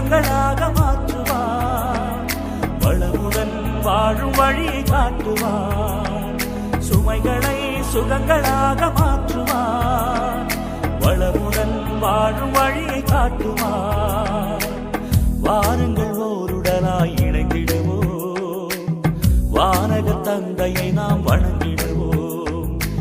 சுகங்களாக மாற்றுவார். வளமுடன் வாழும் வழியை காட்டுவார். சுமைகளை சுகங்களாக மாற்றுவார். வளமுடன் வாழும் வழியை காட்டுவார். வாருங்கள் ஓருடனாய் இணைந்திடுவோம். வானக தந்தையை நாம் வணங்க